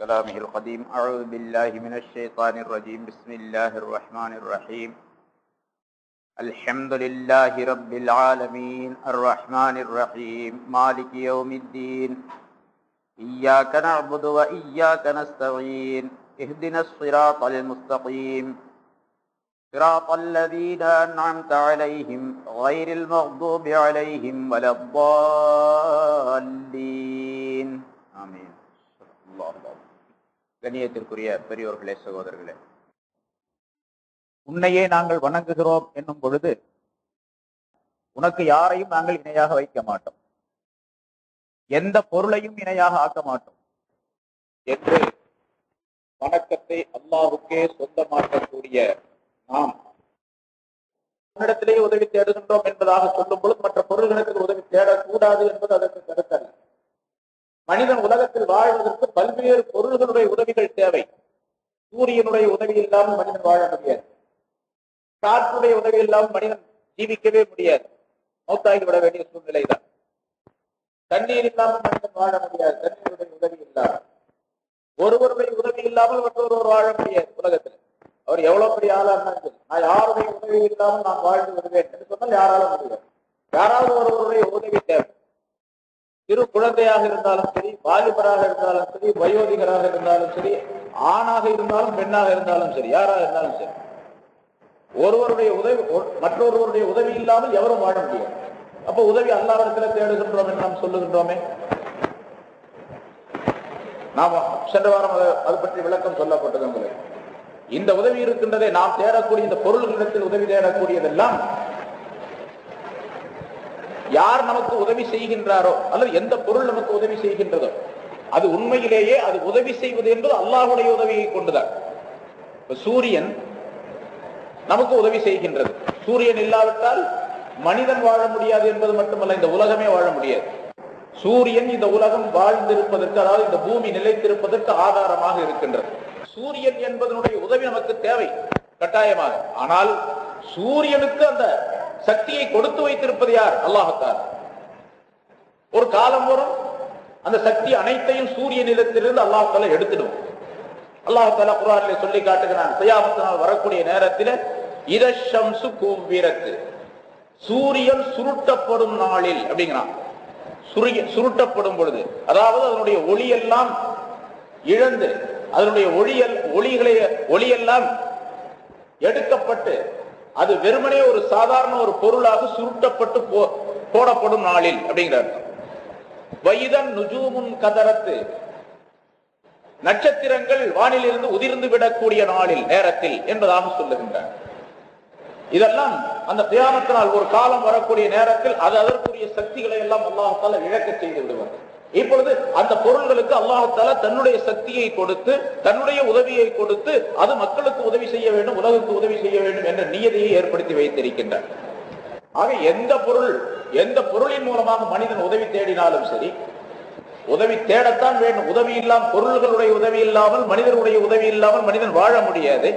كلامه القديم. أعوذ بالله من الشيطان الرجيم. بسم الله الرحمن الرحيم. الحمد لله رب العالمين الرحمن الرحيم مالك يوم الدين. إياك نعبد وإياك نستعين. اهدنا الصراط المستقيم صراط الذين أنعمت عليهم غير المغضوب عليهم ولا الضالين. آمين. الله أكبر. கண்ணியத்திற்குரிய பெரியோர்களே, சகோதரர்களே, உன்னையே நாங்கள் வணங்குகிறோம் என்னும் பொழுது உனக்கு யாரையும் நாங்கள் இணையாக வைக்க மாட்டோம், எந்த பொருளையும் இணையாக ஆக்க மாட்டோம் என்று வணக்கத்தை அல்லாஹுக்கே சொந்தமாக்கக்கூடிய நாம் உன்னிடத்திலேயே உதவி தேடுகின்றோம் என்பதாக சொல்லும் பொழுது மற்ற பொருள்களுக்கு உதவி தேடக்கூடாது என்பது அதற்கு கருத்தல்ல. மனிதன் உலகத்தில் வாழ்வதற்கு பல்வேறு பொருள்களுடைய உதவிகள் தேவை. சூரியனுடைய உதவி இல்லாமல் மனிதன் வாழ முடியாது. காற்றுடைய உதவி இல்லாமல் மனிதன் ஜீவிக்கவே முடியாது, மௌத்தாகிவிட வேண்டிய சூழ்நிலை தான். தண்ணீர் இல்லாமல் மனிதன் வாழ முடியாது, தண்ணீருடைய உதவி இல்லாமல். ஒருவருடைய உதவி இல்லாமல் மற்றொருவர் வாழ முடியாது. உலகத்தில் அவர் எவ்வளவு பெரிய ஆளா இருந்தாலும் நான் யாருடைய உதவி இல்லாமல் நான் வாழ்ந்து வருவேன் என்று சொன்னால் யாரால முடியாது. யாராவது ஒருவருடைய உதவி தேவை. சிறு குழந்தையாக இருந்தாலும் சரி, வாலிபராக இருந்தாலும் சரி, வயோதிகராக இருந்தாலும் சரி, ஆணாக இருந்தாலும் பெண்ணாக இருந்தாலும் சரி, யாராக இருந்தாலும் சரி, ஒருவருடைய உதவி மற்றொருவருடைய உதவி இல்லாமல் எவரும் வாழ முடியாது. அப்ப உதவி அல்லாஹ்விடத்தில் தேடுகின்றோம் என்று நாம் சொல்லுகின்றோமே. நாம் சென்ற வாரம் அது பற்றி விளக்கம் சொல்லப்பட்டது உங்களுக்கு. இந்த உதவி இருக்கின்றதே, நாம் தேடக்கூடிய இந்த பொருள்களிடத்தில் உதவி தேடக்கூடியதெல்லாம் யார் நமக்கு உதவி செய்கின்றாரோ அல்லது எந்த பொருள் நமக்கு உதவி செய்கின்றதோ அது உண்மையிலேயே அது உதவி செய்வது என்பது அல்லாஹ்வுடைய உதவியை கொண்டுதான். சூரியன் நமக்கு உதவி செய்கின்றது. சூரியன் இல்லாவிட்டால் மனிதன் வாழ முடியாது என்பது மட்டுமல்ல, இந்த உலகமே வாழ முடியாது. சூரியன் இந்த உலகம் வாழ்ந்திருப்பதற்கு, அதாவது இந்த பூமி நிலைத்திருப்பதற்கு ஆதாரமாக இருக்கின்றது. சூரியன் என்பதனுடைய உதவி நமக்கு தேவை கட்டாயமாக. ஆனால் சூரியனுக்கு அந்த சக்தியை கொடுத்து வைத்திருப்பது யார்? அல்லாஹ்தான். ஒரு காலம் வரும் அந்த சக்தி அனைத்தையும் சூரிய நிலத்திலிருந்து அல்லாஹ் தஆலா எடுத்துடும். அல்லாஹ் தஆலா குர்ஆனிலே சொல்லி காட்டுகிறான், கியாமத் நாள் வரக்கூடிய நேரத்தில் இதஷம்சு குவ்விரத், சூரியன் சுருட்டப்படும் நாளில் அப்படிங்கிறான். சுருட்டப்படும் பொழுது, அதாவது அதனுடைய ஒளியெல்லாம் இழந்து அதனுடைய ஒளியெல்லாம் எடுக்கப்பட்டு அது வெறுமனே ஒரு சாதாரண ஒரு பொருளாக சுருட்டப்பட்டு போடப்படும் நாளில் அப்படிங்கிறார். வைதன் நுஜூமுன் கதரத்து, நட்சத்திரங்கள் வானிலிருந்து உதிர்ந்து விடக்கூடிய நாளில், நேரத்தில் என்பதாக சொல்லுகின்றார். இதெல்லாம் அந்த கியாமத்தினால் ஒரு காலம் வரக்கூடிய நேரத்தில் அது அதற்குரிய சக்திகளை எல்லாம் அல்லாஹ் தஆலா இழக்க செய்து விடுவார். இப்பொழுது அந்த பொருள்களுக்கு அல்லாஹ் தஆலா தன்னுடைய சக்தியை கொடுத்து, தன்னுடைய உதவியை கொடுத்து, அது மக்களுக்கு உதவி செய்ய வேண்டும், உலகுக்கு உதவி செய்ய வேண்டும் என்ற நியதியை ஏற்படுத்தி வைத்திருக்கின்றார். ஆக எந்த பொருளின் மூலமாக மனிதன் உதவி தேடினாலும் சரி, உதவி தேடத்தான் வேண்டும். உதவி இல்லாமல், பொருள்களுடைய உதவி இல்லாமல், மனிதனுடைய உதவி இல்லாமல் மனிதன் வாழ முடியாது.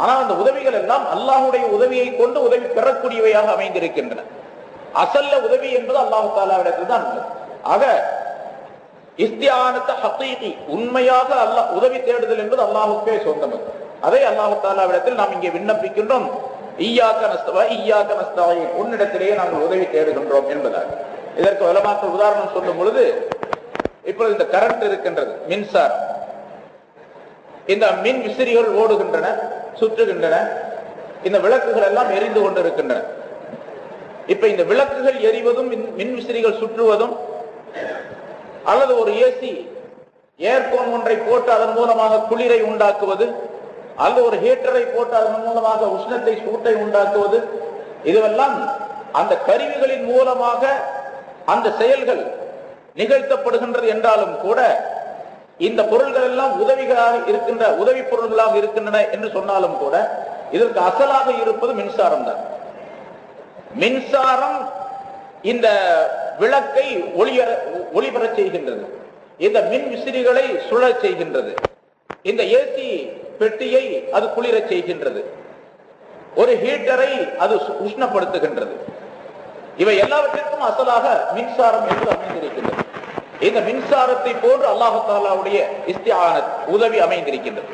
ஆனால் அந்த உதவிகள் எல்லாம் அல்லாஹ்வுடைய உதவியை கொண்டு உதவி பெறக்கூடியவையாக அமைந்திருக்கின்றன. அசல்ல உதவி என்பது அல்லாஹ் தஆலாவிடத்தில் தான் உள்ளது. ஆக இஸ்திஆனத் ஹகீகி, உண்மையாக அல்லாஹ் உதவி தேடுதல் என்பது அல்லாஹ்வுக்கே சொந்தம். அதை அல்லாஹ் தஆலாவிடத்தில் நாம் இங்கே விண்ணப்பிக்கின்றோம். இய்யாக நஸ்தஈன், உன்னிடத்திலேயே நாங்கள் உதவி தேடுகின்றோம் என்பதாக. இதற்கு உலமாக்கள் உதாரணம் சொல்லும் பொழுது, இப்பொழுது இந்த கரண்ட் இருக்கின்றது, மின்சாரம். இந்த மின் விசிறிகள் ஓடுகின்றன, சுற்றுகின்றன. இந்த விளக்குகள் எல்லாம் எரிந்து கொண்டிருக்கின்றன. இப்ப இந்த விளக்குகள் எரிவதும் மின் விசிறிகள் சுற்றுவதும், அல்லது ஒரு ஏசி ஏர்கோன் ஒன்றை போட்டு அதன் மூலமாக குளிரை உண்டாக்குவது, அல்லது ஒரு ஹீட்டரை போட்டு அதன் மூலமாக உஷ்ணத்தை, சூட்டை உண்டாக்குவது, இதுவெல்லாம் அந்த கருவிகளின் மூலமாக அந்த செயல்கள் நிகழ்த்தப்படுகின்றது என்றாலும் கூட, இந்த பொருள்கள் எல்லாம் உதவிகளாக இருக்கின்ற, உதவி பொருள்களாக இருக்கின்றன என்று சொன்னாலும் கூட, இதற்கு அசலாக இருப்பது மின்சாரம் தான். மின்சாரம் இந்த விளக்கை ஒளிபெறச் செய்கின்றது, இந்த மின் விசிறிகளை சுழறச் செய்கின்றது, இந்த ஏசி பெட்டியை அது குளிரச் செய்கின்றது, ஒரு ஹீட்டரை அது உஷ்ணப்படுத்துகின்றது. இவை எல்லாவற்றிற்கும் அசலாக மின்சாரம் என்று அமைந்திருக்கின்றது. இந்த மின்சாரத்தை போன்று அல்லாஹு தஆலாவுடைய இஸ்திஆனத் உதவி அமைந்திருக்கின்றது.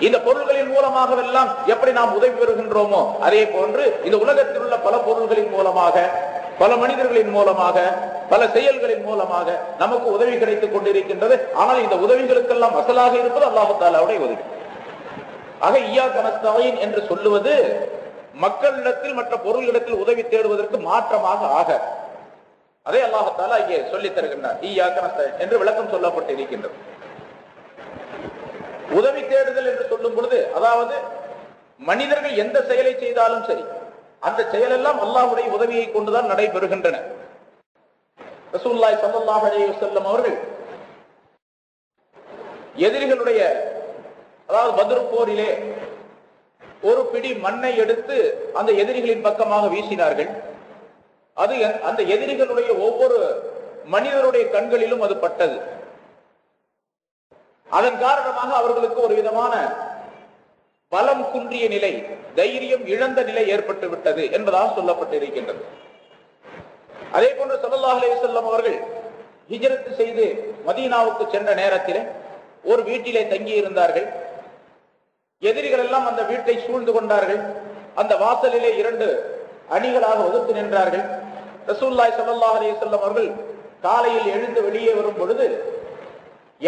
இந்த பொருள்களின் மூலமாகவெல்லாம் எப்படி நாம் உதவி பெறுகின்றோமோ அதே போன்று இந்த உலகத்தில் உள்ள பல பொருள்களின் மூலமாக, பல மனிதர்களின் மூலமாக, பல செயல்களின் மூலமாக நமக்கு உதவி கிடைத்துக் கொண்டிருக்கின்றது. ஆனால் இந்த உதவிகளுக்கெல்லாம் அசலாக இருப்பது அல்லாஹு தஆலாவுடைய உதவி. ஆக இய்யாக நஸ்தஈன் என்று சொல்லுவது மக்களிடத்தில் மற்ற பொருள்களிடத்தில் உதவி தேடுவதற்கு மாற்றமாக ஆக, அதை அல்லாஹு தஆலா இங்கே சொல்லித் தருகின்றார். இய்யாக நஸ்தஈன் என்று விளக்கம் சொல்லப்பட்டு இருக்கின்றது. உதவி தேடுதல் என்று சொல்லும் பொழுது, அதாவது மனிதர்கள் எந்த செயலை செய்தாலும் சரி, அந்த செயலெல்லாம் அல்லாஹ்வுடைய உதவியை கொண்டுதான் நடைபெறுகின்றன. ரசூலுல்லாஹி ஸல்லல்லாஹு அலைஹி வஸல்லம் அவர்கள் எதிரிகளுடைய, அதாவது பத்ர் போரிலே ஒரு பிடி மண்ணை எடுத்து அந்த எதிரிகளின் பக்கமாக வீசினார்கள். அது அந்த எதிரிகளுடைய ஒவ்வொரு மனிதருடைய கண்களிலும் அது பட்டது. அதன் காரணமாக அவர்களுக்கு ஒரு விதமான பலம் குன்றிய நிலை, தைரியம் இழந்த நிலை ஏற்பட்டு விட்டது என்பதாக சொல்லப்பட்டு இருக்கின்றது. அதே போன்று ஸல்லல்லாஹு அலைஹி வஸல்லம் அவர்கள் ஹிஜ்ரத் செய்து மதீனாவுக்கு சென்ற நேரத்தில் ஒரு வீட்டிலே தங்கி இருந்தார்கள். எதிரிகள் எல்லாம் அந்த வீட்டை சூழ்ந்து கொண்டார்கள். அந்த வாசலிலே 2 அணிகளாக வகுத்து நின்றார்கள். ரசூலுல்லாஹி ஸல்லல்லாஹு அலைஹி வஸல்லம் அவர்கள் காலையில் எழுந்து வெளியே வரும் பொழுது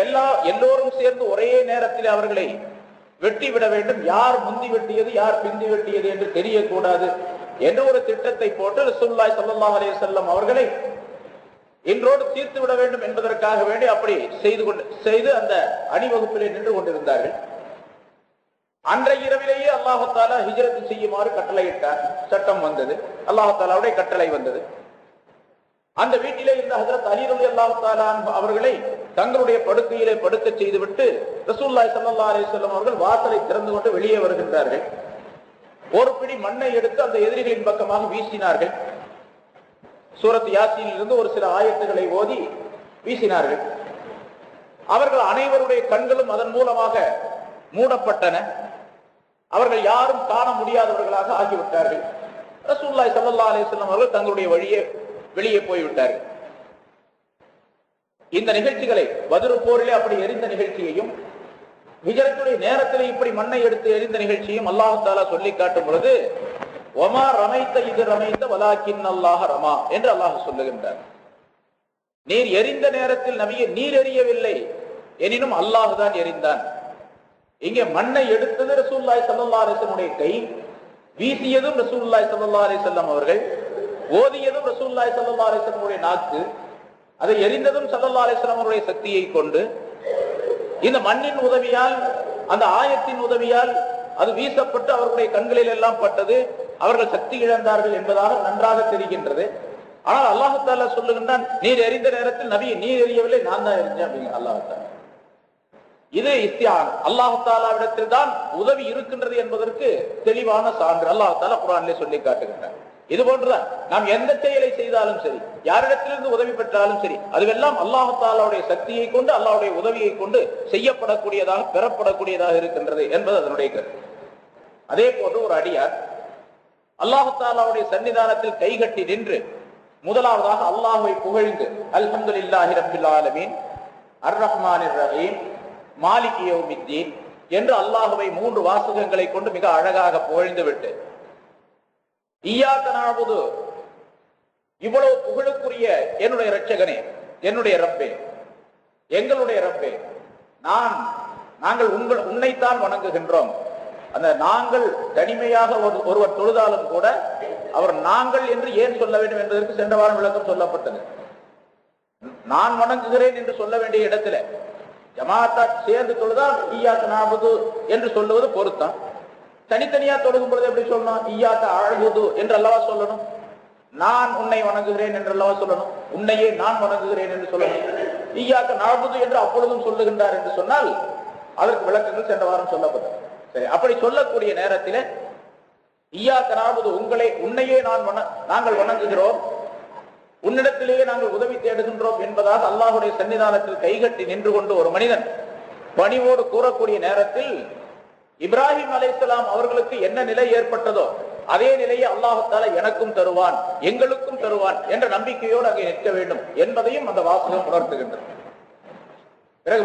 எல்லோரும் சேர்ந்து ஒரே நேரத்தில் அவர்களை வெட்டி விட வேண்டும். யார் முந்தி வெட்டியது, யார் பிந்தி வெட்டியது என்று தெரியக்கூடாது என்ற ஒரு திட்டத்தை போட்டு ரசூலுல்லாஹி ஸல்லல்லாஹு அலைஹி வஸல்லம் அவர்களை இன்றோடு தீர்த்து விட வேண்டும் என்பதற்காக வேண்டி அப்படி செய்து அந்த அணிவகுப்பிலே நின்று கொண்டிருந்தார்கள். அன்றைய இரவிலேயே அல்லாஹ் தஆலா ஹிஜ்ரத் செய்யுமாறு கட்டளையிட்டார். சட்டம் வந்தது, அல்லாஹ் தஆலாவுடைய கட்டளை வந்தது. அந்த வீட்டிலே இருந்த ஹஜ்ரத் அலி ரலியல்லாஹு தஆலா அவர்களை தங்களுடைய படுக்கையிலே படுக்க செய்துவிட்டு ரசூலுல்லாஹி ஸல்லல்லாஹு அலைஹி வஸல்லம் அவர்கள் வாசலை திறந்து கொண்டு வெளியே வருகின்றார்கள். ஒரு பிடி மண்ணை எடுத்து அந்த எதிரிகளின் பக்கமாக வீசினார்கள். சூரத் யாசீனில் இருந்து ஒரு சில ஆயத்துக்களை ஓதி வீசினார்கள். அவர்கள் அனைவருடைய கண்களும் அதன் மூலமாக மூடப்பட்டன. அவர்கள் யாரும் காண முடியாதவர்களாக ஆகிவிட்டார்கள். ரசூலுல்லாஹி ஸல்லல்லாஹு அலைஹி வஸல்லம் அவர்கள் தங்களுடைய வெளியே போய்விட்டார்கள். இந்த நிகழ்ச்சிகளை பத்ர் போரிலே அப்படி எரிந்த நிகழ்ச்சியையும், ஹிஜ்ரத்துடைய நேரத்திலே இப்படி மண்ணை எடுத்து எரிந்த நிகழ்ச்சியும் அல்லாஹ் தஆலா சொல்லி காட்டும் பொழுது, வமா ரமைத்த இது ரமைத்த வலாக்கின் அல்லாஹ் ரமா என்று அல்லாஹ் சொல்லுகின்றார். நீர் எரிந்த நேரத்தில் நபியே நீர் எரியவில்லை, எனினும் அல்லாஹ் தான் எரிந்தான். இங்கே மண்ணை எடுத்தது ரசூலுல்லாஹி ஸல்லல்லாஹு அலைஹி வஸல்லம் கை, வீசியதும் ரசூலுல்லாஹி ஸல்லல்லாஹு அலைஹி வஸல்லம் அவர்கள், ஓதியதும் ரசூலுல்லாஹி ஸல்லல்லாஹு அலைஹி வஸல்லம் நாக்கு, அதை எரிந்ததும் ஸல்லல்லாஹு அலைஹி வஸல்லம் அவருடைய சக்தியை கொண்டு, இந்த மண்ணின் உதவியால், அந்த ஆயத்தின் உதவியால் அது வீசப்பட்டு அவர்களுடைய கண்களில் எல்லாம் பட்டது. அவர்கள் சக்தி இழந்தார்கள் என்பதாக நன்றாக தெரிகின்றது. ஆனால் அல்லாஹ் தஆலா சொல்லுகின்றான், நீர் எரிந்த நேரத்தில் நபி நீர் எரியவில்லை, நான் தான் எரிஞ்சேன் அப்படிங்கிற அல்லாஹ் தஆலா. இது இஸ்திஆன், அல்லாஹ் தஆலாவிடத்தில் தான் உதவி இருக்கின்றது என்பதற்கு தெளிவான சான்று அல்லாஹ் தஆலா குர்ஆனிலே சொல்லி காட்டுகின்றார். இது போன்றுதான் நாம் எந்த செயலை செய்தாலும் சரி, யாரிடத்திலிருந்து உதவி பெற்றாலும் சரி, அதுவெல்லாம் அல்லாஹ் தஆலாவுடைய சக்தியை கொண்டு, அல்லாஹ்வுடைய உதவியை கொண்டு செய்யப்படக்கூடியதாக, பெறப்படக்கூடியதாக இருக்கின்றது என்பது அதனுடைய கருத்து. அதே போன்று ஒரு அடியார் அல்லாஹ் தஆலாவுடைய சன்னிதானத்தில் கைகட்டி நின்று முதலாவதாக அல்லாஹ்வை புகழ்ந்து அல்ஹம்துலில்லாஹி ரப்பில் ஆலமீன் அர் ரஹ்மானிர் ரஹீம் மாலிகி யௌமித்தீன் என்று அல்லாஹ்வை 3 வாசகங்களை கொண்டு மிக அழகாக புகழ்ந்து விட்டு, இய்யாக நஅபுது, இவ்வளவு புகழுக்குரிய என்னுடைய இரட்சகனே, என்னுடைய ரப்பே, எங்களுடைய ரப்பே, நாங்கள் உன்னைத்தான் வணங்குகின்றோம். அந்த நாங்கள் தனிமையாக ஒருவர் தொழுதாலும் கூட அவர் நாங்கள் என்று ஏன் சொல்ல வேண்டும் என்பதற்கு சென்ற வாரம் விளக்கம் சொல்லப்பட்டது. நான் வணங்குகிறேன் என்று சொல்ல வேண்டிய இடத்துல ஜமாத்தா சேர்ந்து தொழுதால் இய்யாக நஅபுது என்று சொல்லுவது பொருத்தம். தனித்தனியா தொழுகும் பொழுது எப்படி சொல்லணும்? இய்யாக அஅபுது என்று அல்லவா சொல்லணும். நான் உன்னை வணங்குகிறேன் என்று அல்லவா சொல்லணும். உன்னையே நான் வணங்குகிறேன் என்று சொல்லணும். இய்யாக நஅபுது என்று அப்பொழுதும் சொல்லுகின்றார் என்று சொன்னால் அதற்கு விளக்கங்கள் சென்ற வாரம் சொல்லப்பட்டது. சரி, அப்படி சொல்லக்கூடிய நேரத்தில் இய்யாக நஅபுது, உன்னையே நாங்கள் வணங்குகிறோம், உன்னிடத்திலேயே நாங்கள் உதவி தேடுகின்றோம் என்பதாக அல்லாஹ்வுடைய சன்னிதானத்தில் கைகட்டி நின்று கொண்டு ஒரு மனிதன் பணிவோடு கூறக்கூடிய நேரத்தில் இப்ராஹிம் அலைஹிஸ்ஸலாம் அவர்களுக்கு என்ன நிலை ஏற்பட்டதோ அதே நிலையை அல்லாஹ் தஆலா எனக்கும் தருவான், எங்களுக்கும் தருவான் என்ற நம்பிக்கையோடு அங்கே நிற்க வேண்டும் என்பதையும் அந்த வாசகம் உணர்த்துகின்றது. பிறகு